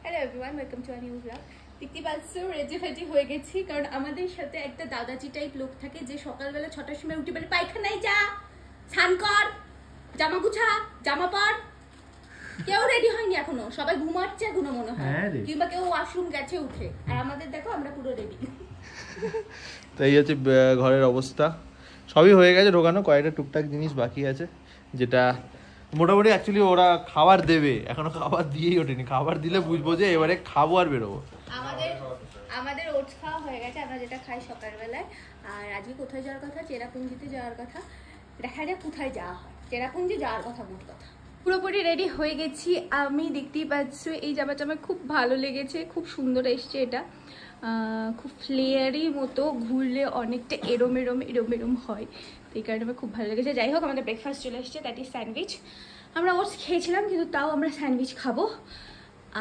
Hello everyone, welcome to a new blog. দেখতে পাচ্ছ ready ফেডি হয়ে গেছি, কারণ আমাদের সাথে একটা দাদাজি টাইপ লোক থাকে যে সকালবেলা 6টার সময় উঠে বলে পায়খানায় যা, স্নান কর, জামা গুছা, জামা পর। কেউ রেডি হয়নি এখনো, সবাই ঘুমাচ্ছে এখনো মনে হয়, কিংবা কেউ ওয়াশরুম গেছে উঠে। আর আমাদের দেখো আমরা পুরো রেডি। তো এই হচ্ছে ঘরের অবস্থা, সবই হয়ে গেছে ঢোকানো, কয়েকটা টুকটাক জিনিস বাকি আছে, যেটা মোটামুটি অ্যাকচুয়ালি ওরা খাবার দেবে, এখনো খাবার দিয়েই ওঠেনি। খাবার দিলে বুঝবো যে এবারে খাবো আর বেরোবো। আমাদের ওটস খাওয়া হয়ে গেছে, আমরা যেটা খাই সকালবেলায়। আর আজকে কোথায় যাওয়ার কথা? চেরাপুঞ্জিতে যাওয়ার কথা। দেখা যাক কোথায় যাওয়া হয়। চেরাপুঞ্জি যাওয়ার কথা, মোট কথা। পুরোপুরি রেডি হয়ে গেছি আমি, দেখতেই পাচ্ছ। এই জামাটা আমার খুব ভালো লেগেছে, খুব সুন্দর এসছে এটা, খুব ফ্লেয়ারি মতো, ঘুরলে অনেকটা এরম এরম এরম এরম হয়, তো এই কারণে আমার খুব ভালো লেগেছে। যাই হোক, আমাদের ব্রেকফাস্ট চলে এসছে, দ্যাট ইজ স্যান্ডউইচ। আমরা ওটস খেয়েছিলাম, কিন্তু তাও আমরা স্যান্ডউইচ খাবো।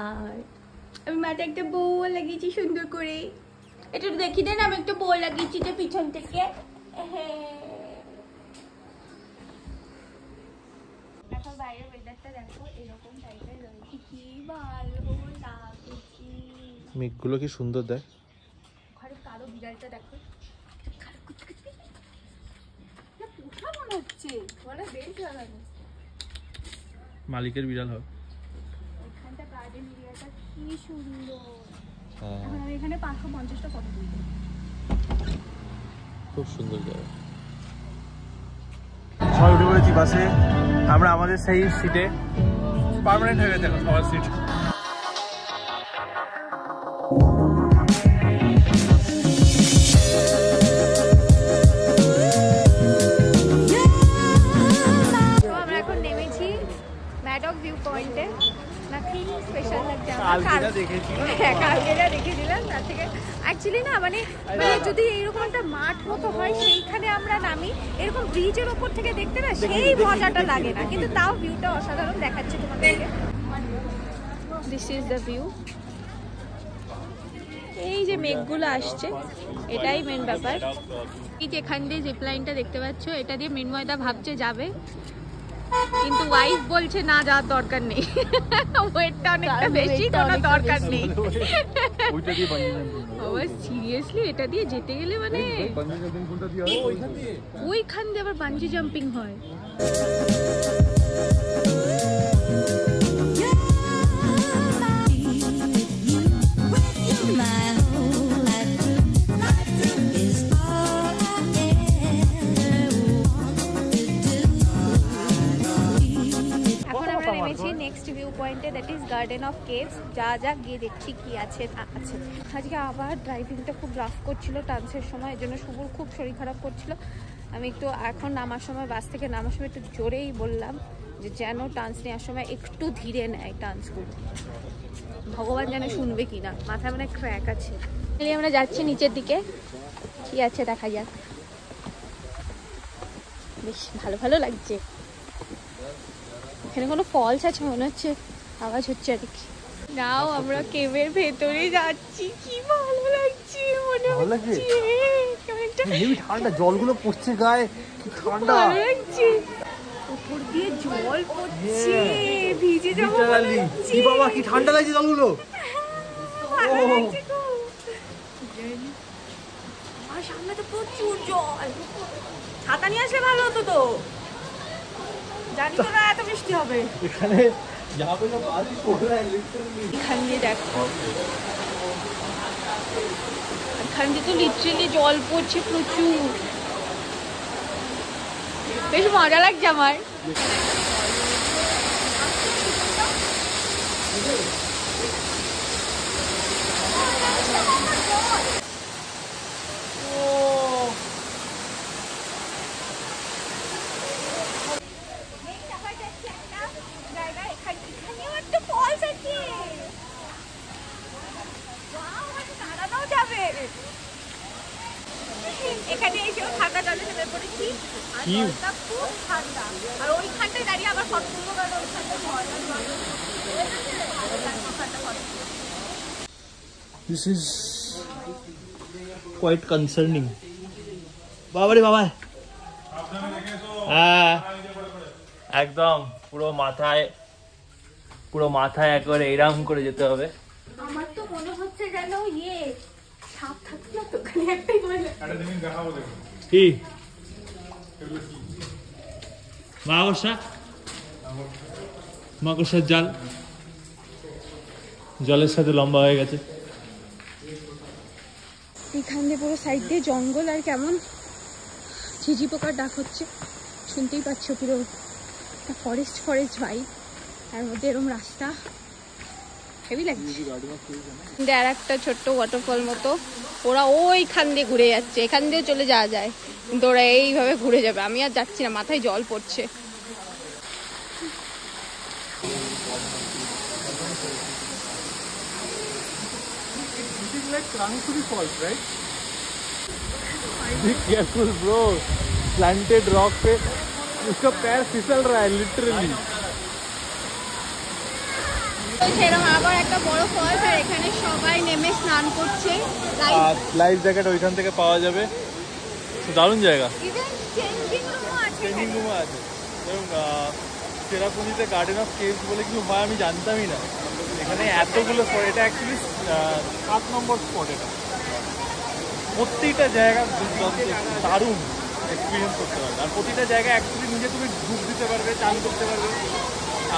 আর আমি মাথায় একটা বউ লাগিয়েছি সুন্দর করে, একটু দেখি দেন, আমি একটা বউ লাগিয়েছি যে পিছন থেকে। এখন বাইরের ওয়েদারটা দেখো, এরকম টাইপের রয়েছে, কি ভালো লাগছে। মেঘগুলো কি সুন্দর দেখ। ঘরে কালো বিড়ালটা দেখো, পোষা মনে হচ্ছে, বলে বেশ লাগানো। মালিকের বিড়াল হবে। ওইখানটা গার্ডেন এরিয়াটা কি সুন্দর। এখন আমি এখানে 550টা ফটো তুলবো। খুব সুন্দর জায়গা। সবাই উঠে পড়েছি বাসে, আমরা আমাদের সেই সিটে পার্মানেন্ট হয়ে গেছে এখন সবার সিট। আমরা এখন নেমেছি ম্যাডক ভিউ পয়েন্টে। নাথিং স্পেশাল লাগছে, কালকে যা দেখেছিলাম তার থেকে অ্যাকচুয়ালি না, মানে যদি এইরকম একটা মাঠ মতো হয় সেইখানে আমরা নামি, এরকম ব্রিজের ওপর থেকে দেখতে না সেই মজাটা লাগে না, কিন্তু তাও ভিউটা অসাধারণ দেখাচ্ছে তোমাদেরকে। This is the view. এই যে মেঘগুলো আসছে, এটাই মেন ব্যাপার। এই যে এখান দিয়ে জিপলাইনটা দেখতে পাচ্ছ, এটা দিয়ে মৃন্ময়দা ভাবছে যাবে, কিন্তু ওয়াইফ বলছে না, যাওয়ার দরকার নেই, ওয়েটটা অনেকটা বেশি, কোনো দরকার নেই। সিরিয়াসলি এটা দিয়ে যেতে গেলে মানে ওইখান দিয়ে আবার বাঞ্জি জাম্পিং হয়। নেক্সট ভিউ পয়েন্টে, that is garden of caves. যা গিয়ে দেখছি কি আছে না আছে। আজকে আবার ড্রাইভিংটা খুব রাফ করছিল টান্সের সময়, এর জন্য শুভর খুব শরীর খারাপ করছিল। আমি একটু এখন নামার সময়, বাস থেকে নামার সময় একটু জোরেই বললাম যে যেন টান্স নেওয়ার সময় একটু ধীরে নেয় টান্সগুলো। ভগবান যেন শুনবে কি না, মাথায় মানে ক্র্যাক আছে। আমরা যাচ্ছি নিচের দিকে, কি আছে দেখা যাক। বেশ ভালো ভালো লাগছে। এখানে কোনো ফলস আছে মনে হচ্ছে, আওয়াজ হচ্ছে আর কি। নাও আমরা কেভের ভেতরে যাচ্ছি, কি ভালো লাগছে, মনে হচ্ছে ঠান্ডা জলগুলো পড়ছে গায়ে, কি ঠান্ডা লাগছে। উপর দিয়ে জল পড়ছে, ভিজে যাবো মনে হচ্ছে। বাবা কি ঠান্ডা লাগছে জলগুলো। আমার সামনে তো প্রচুর জল, ছাতা নিয়ে আসলে ভালো হতো তো, জানি তো না এত বৃষ্টি হবে। এখানে এখান দিয়ে দেখো, এখান দিয়ে তো লিটারেলি জল পড়ছে প্রচুর, বেশ মজা লাগছে আমার। এখানে এসেও ঠান্ডা জলে নেমে পড়েছি, আর জলটা খুব ঠান্ডা। আর ওইখানটায় দাঁড়িয়ে আবার ফটো তুলবো, কারণ ওইখানটা ঝর্ণা জল। This is quite concerning. বাবা রে বাবা, হ্যাঁ একদম পুরো মাথায় একবারে এরকম করে যেতে হবে। আমার তো মনে হচ্ছে যেন সাপ থাকলো তো খালি একটাই মনে কি মাকড়সার জাল জলের সাথে লম্বা হয়ে গেছে। এখান দিয়ে পুরো সাইড দিয়ে জঙ্গল আর কেমন ঝিঝি পোকার ডাক হচ্ছে, শুনতেই পাচ্ছ পুরো ফরেস্ট ভাইব, তার মধ্যে এরকম রাস্তা হেভি লাগছে। আর একটা ছোট্ট ওয়াটারফল মতো, ওরা ওইখান দিয়ে ঘুরে যাচ্ছে, এখান দিয়ে চলে যাওয়া যায় কিন্তু ওরা এইভাবে ঘুরে যাবে। আমি আর যাচ্ছি না, মাথায় জল পড়ছে। Be careful bro, planted rock पे उसका पैर फिसल रहा है literally। সেরকম আবার একটা বড় ফলস, আর এখানে সবাই নেমে স্নান করছে। লাইফ জ্যাকেট ওইখান থেকে পাওয়া যাবে, দারুণ জায়গা। চেঞ্জিং রুমও আছে এবং চেরাপুঞ্জিতে গার্ডেন অফ কেভস বলে কিছু হয় আমি জানতামই না। এখানে এতগুলো স্পট, এটা অ্যাকচুয়ালি 7 নম্বর স্পট। এটা প্রত্যেকটা জায়গা দারুণ এক্সপিরিয়েন্স করতে পারবে, আর প্রতিটা জায়গায় অ্যাকচুয়ালি নিজে তুমি ডুব দিতে পারবে, চান করতে পারবে।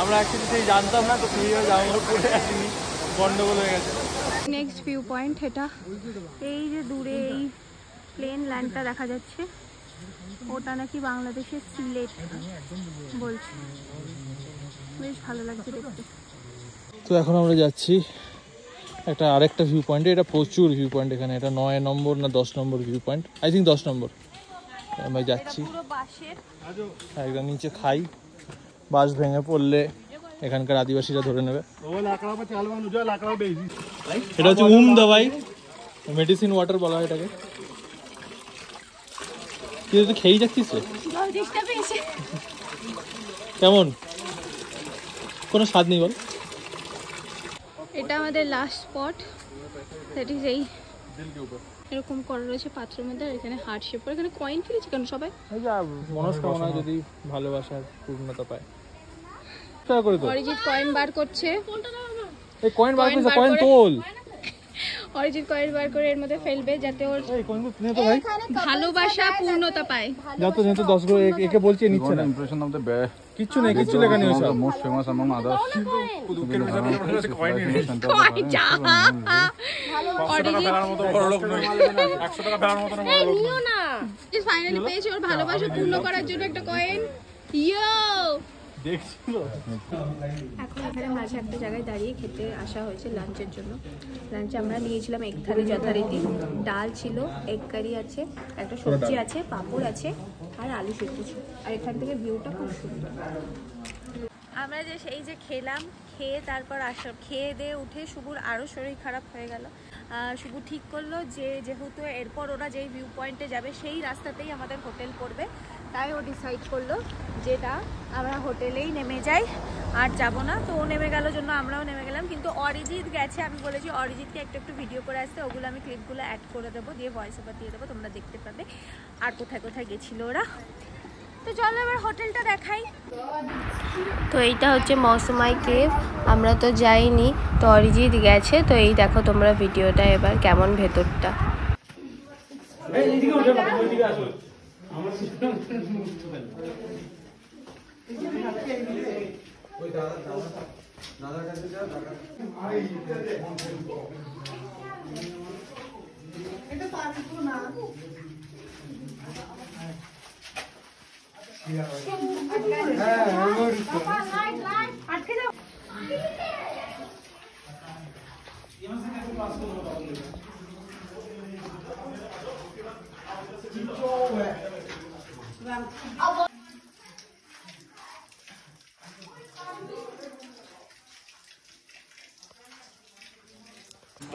আমরা অ্যাকচুয়ালি সেই জানতাম না, তো সেইভাবে জামা পরে আসিনি, গন্ডগোল হয়ে গেছে। নেক্সট ভিউ পয়েন্ট এটা, এই যে দূরে এই প্লেন ল্যান্ডটা দেখা যাচ্ছে, ওটা নাকি বাংলাদেশের সিলেট বলছে, বেশ ভালো লাগছে দেখতে। তো এখন আমরা যাচ্ছি একটা আরেকটা ভিউ পয়েন্টে, এটা প্রচুর ভিউ পয়েন্ট এখানে, এটা 9 নম্বর না 10 নম্বর ভিউ পয়েন্ট, আই থিঙ্ক 10 নম্বর। আমরা যাচ্ছি একদম নিচে, খাই বাস ভেঙে পড়লে এখানকার আদিবাসীরা ধরে নেবে। এটা হচ্ছে দাবাই, মেডিসিন ওয়াটার বলা হয় এটাকে। তুই তো খেয়েই যাচ্ছিস রে, কেমন কোনো স্বাদ নেই বল। এটা আমাদের লাস্ট স্পট, দ্যাট ইজ এই এরকম করা রয়েছে পাত্রের মধ্যে, আর এখানে হার্ট শেপ, এখানে কয়েন ফেলেছে কেন সবাই? মনস্কামনা যদি ভালোবাসার পূর্ণতা পায়। অরিজিৎ কয়েন বার করছে, এই কয়েন বার করছে, কয়েন তোল। অরিজিৎ কয়েন বার করে এর মধ্যে ফেলবে যাতে ওর ভাই ভালোবাসা পূর্ণতা পায়। যত 10 গুলো একে বলছে নিচ্ছে না, impression of the কিচ্ছু নেই, কিচ্ছু লেখা নেই সব। most famous among others finally পেয়েছে ওর ভালোবাসা পূর্ণ করার জন্য একটা কয়েন। ইয়ো দেখছিল। এখন এখানে মাঝে একটা জায়গায় দাঁড়িয়ে খেতে আসা হয়েছে লাঞ্চের জন্য। লাঞ্চে আমরা নিয়েছিলাম এগ থালি যথারীতি, ডাল ছিল, এগ কারি আছে, একটা সবজি আছে, পাঁপড় আছে, আর আলু সেদ্ধ ছিল। আর এখান থেকে ভিউটা খুব সুন্দর। আমরা যে সেই যে খেলাম, খেয়ে তারপর খেয়ে দিয়ে উঠে শুভর আরও শরীর খারাপ হয়ে গেল। শুভ ঠিক করলো যে যেহেতু এরপর ওরা যেই ভিউ পয়েন্টে যাবে সেই রাস্তাতেই আমাদের হোটেল পড়বে, তাই ও ডিসাইড করলো যেটা আমরা হোটেলেই নেমে যাই, আর যাবো না। তো ও নেমে গেল জন্য আমরাও নেমে গেলাম। কিন্তু অরিজিৎ গেছে, আমি বলেছি অরিজিৎকে একটু ভিডিও করে আসতে, ওগুলো আমি ক্লিপগুলো অ্যাড করে দেবো, দিয়ে ভয়েস ওভার দিয়ে দেবো, তোমরা দেখতে পাবে আর কোথায় কোথায় গেছিলো ওরা। তো চলো এবার হোটেলটা দেখাই। তো এইটা হচ্ছে মৌসুমাই কেভ, আমরা তো যাইনি, তো অরিজিৎ গেছে। তো এই দেখো তোমরা ভিডিওটা এবার কেমন ভেতরটা।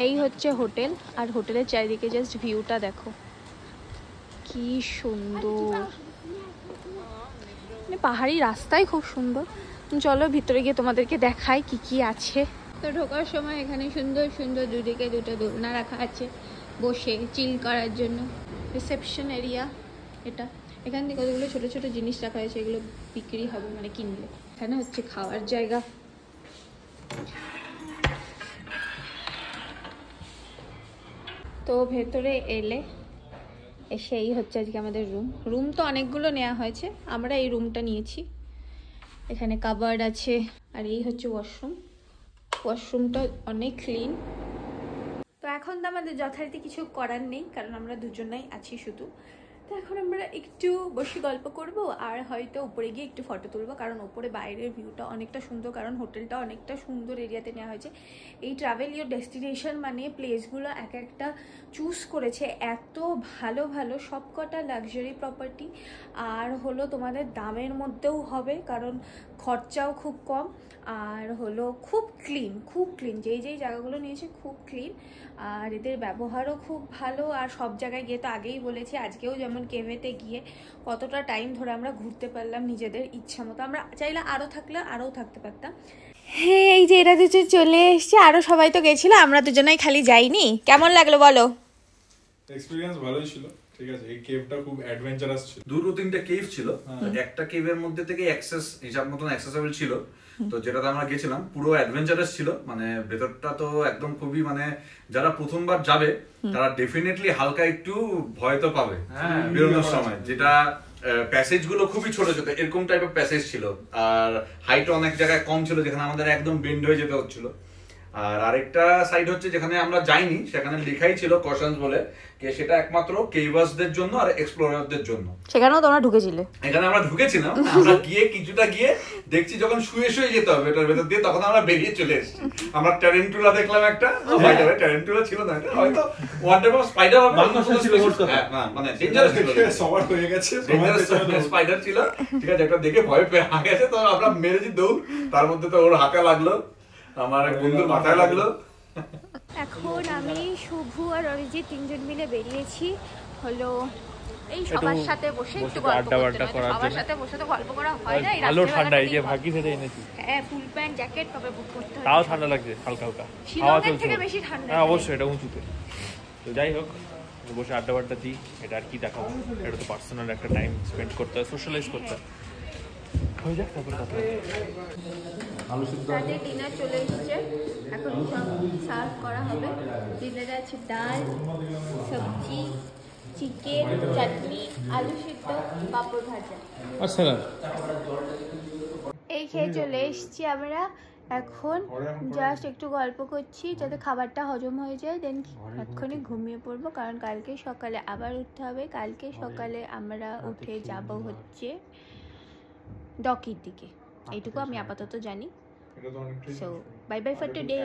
এই হচ্ছে হোটেল, আর হোটেলের চারিদিকে জাস্ট ভিউটা দেখো কি সুন্দর, মানে পাহাড়ি রাস্তাই খুব সুন্দর। চলো ভিতরে গিয়ে তোমাদেরকে দেখাই কি কি আছে। তো ঢোকার সময় এখানে সুন্দর সুন্দর দুদিকে দুটো দোলনা রাখা আছে বসে চিল করার জন্য। রিসেপশন এরিয়া এটা, এখান থেকে কতগুলো ছোট ছোট জিনিস রাখা হয়েছে, এগুলো বিক্রি হবে মানে কিনলে। এখানে হচ্ছে খাওয়ার জায়গা, তো ভেতরে এলে এসে এই হচ্ছে আজকে আমাদের রুম তো অনেকগুলো নেওয়া হয়েছে, আমরা এই রুমটা নিয়েছি। এখানে কাবার্ড আছে আর এই হচ্ছে ওয়াশরুমটা অনেক ক্লিন। তো এখন তো আমাদের যথারীতি কিছু করার নেই, কারণ আমরা দুজনেই আছি শুধু। তো এখন আমরা একটু বসে গল্প করব আর হয়তো উপরে গিয়ে একটু ফটো তুলবো, কারণ উপরে বাইরের ভিউটা অনেকটা সুন্দর, কারণ হোটেলটা অনেকটা সুন্দর এরিয়াতে নেওয়া হয়েছে। এই ট্রাভেল ইউর ডেস্টিনেশন মানে প্লেসগুলো এক একটা চুজ করেছে এত ভালো ভালো, সবকটা লাক্সারি প্রপার্টি, আর হলো তোমাদের দামের মধ্যেও হবে, কারণ খরচাও খুব কম, আর হলো খুব ক্লিন যেই জায়গাগুলো নিয়েছে খুব ক্লিন, আর এদের ব্যবহারও খুব ভালো। আর সব জায়গায় গিয়ে তো আগেই বলেছি, আজকেও যেমন কেভেতে গিয়ে কতটা টাইম ধরে আমরা ঘুরতে পারলাম নিজেদের ইচ্ছা মতো, আমরা চাইলে আরও থাকতে পারতাম। হ্যাঁ, এই যে এরা দুজন চলে এসছে, আরও সবাই তো গেছিলো, আমরা দুজনেই খালি যাইনি। কেমন লাগলো বলো? এক্সপেরিয়েন্স ভালোই ছিল, ঠিক আছে। এই কেভটা খুব অ্যাডভেঞ্চারাস ছিল। দুটো তিনটে কেভ ছিল, একটা কেভের মধ্যে থেকে অ্যাক্সেস হিসাব মতন অ্যাক্সেসেবল ছিল, তো যেটাতে আমরা গেছিলাম পুরো অ্যাডভেঞ্চারাস ছিল। মানে ভেতরটা তো একদম খুবই, মানে যারা প্রথমবার যাবে তারা ডেফিনেটলি হালকা একটু ভয় তো পাবে বেরোনোর সময়, যেটা প্যাসেজ গুলো খুবই ছোট ছোট এরকম টাইপের প্যাসেজ ছিল, আর হাইট অনেক জায়গায় কম ছিল যেখানে আমাদের একদম বেন্ড হয়ে যেতে হচ্ছিল। আর আরেকটা সাইড হচ্ছে যেখানে আমরা যাইনি, সেখানে লেখাই ছিল কশনস বলে, সেটা একমাত্র কেভার্সদের জন্য আর এক্সপ্লোরারদের জন্য। সেখানেও তোমরা ঢুকেছিলে? এখানে আমরা ঢুকেছিলাম, আমরা কিছুটা গিয়ে দেখছি যখন শুয়ে যেতে হবে এটার ভেতর দিয়ে, তখন আমরা বেরিয়ে চলে এসেছি। আমরা ট্যারেন্টুলা দেখলাম একটা, ট্যারেন্টুলা ছিল না, এটা হয়তো ওয়ান টাইপ অফ স্পাইডার হবে, মানে ডেঞ্জারাস ছিল, সবার হয়ে গেছে, স্পাইডার ছিল, ঠিক আছে। একটা দেখে ভয় পেয়ে গেছে, তো আমরা মেরেছি দৌড়, তার মধ্যে তো ওর হাতে লাগলো, আমার এক বন্ধুর মাথায় লাগলো। এখন আমি শুভ আর অরিজিৎ তিনজন মিলে বেরিয়েছি হলো এই সবার সাথে বসে একটু গল্প করতে, সবার সাথে বসে তো গল্প করা হয় না, ভালো ঠান্ডা, এই যে ভাগ্যি সেটা এনেছি। হ্যাঁ, ফুল প্যান্ট জ্যাকেট তবে বুক করতে হয়, তাও ঠান্ডা লাগছে হালকা হালকা, হাওয়া চলছে থেকে বেশি ঠান্ডা। হ্যাঁ অবশ্যই, এটা উঁচুতে। তো যাই হোক, বসে আড্ডা দিই, এটা আর কি দেখাবো, এটা তো পার্সোনাল একটা টাইম স্পেন্ড করতে হয়, সোশ্যালাইজ করতে হয়। হয়ে যাক তারপর কথা। রাতে ডিনার চলে এসেছে, এখন সব সার্ভ করা হবে। ডিনারে আছে ডাল, সবজি, চিকেন, চাটনি, আলু সিদ্ধ, পাঁপড় ভাজা আর স্যালাড। এই খেয়ে চলে এসেছি আমরা। এখন জাস্ট একটু গল্প করছি যাতে খাবারটা হজম হয়ে যায়, দেন এক্ষুনি ঘুমিয়ে পড়বো, কারণ কালকে সকালে আবার উঠতে হবে। কালকে সকালে আমরা উঠে যাব হচ্ছে ডকির দিকে, এইটুকু আমি আপাতত জানি। So bye bye for today.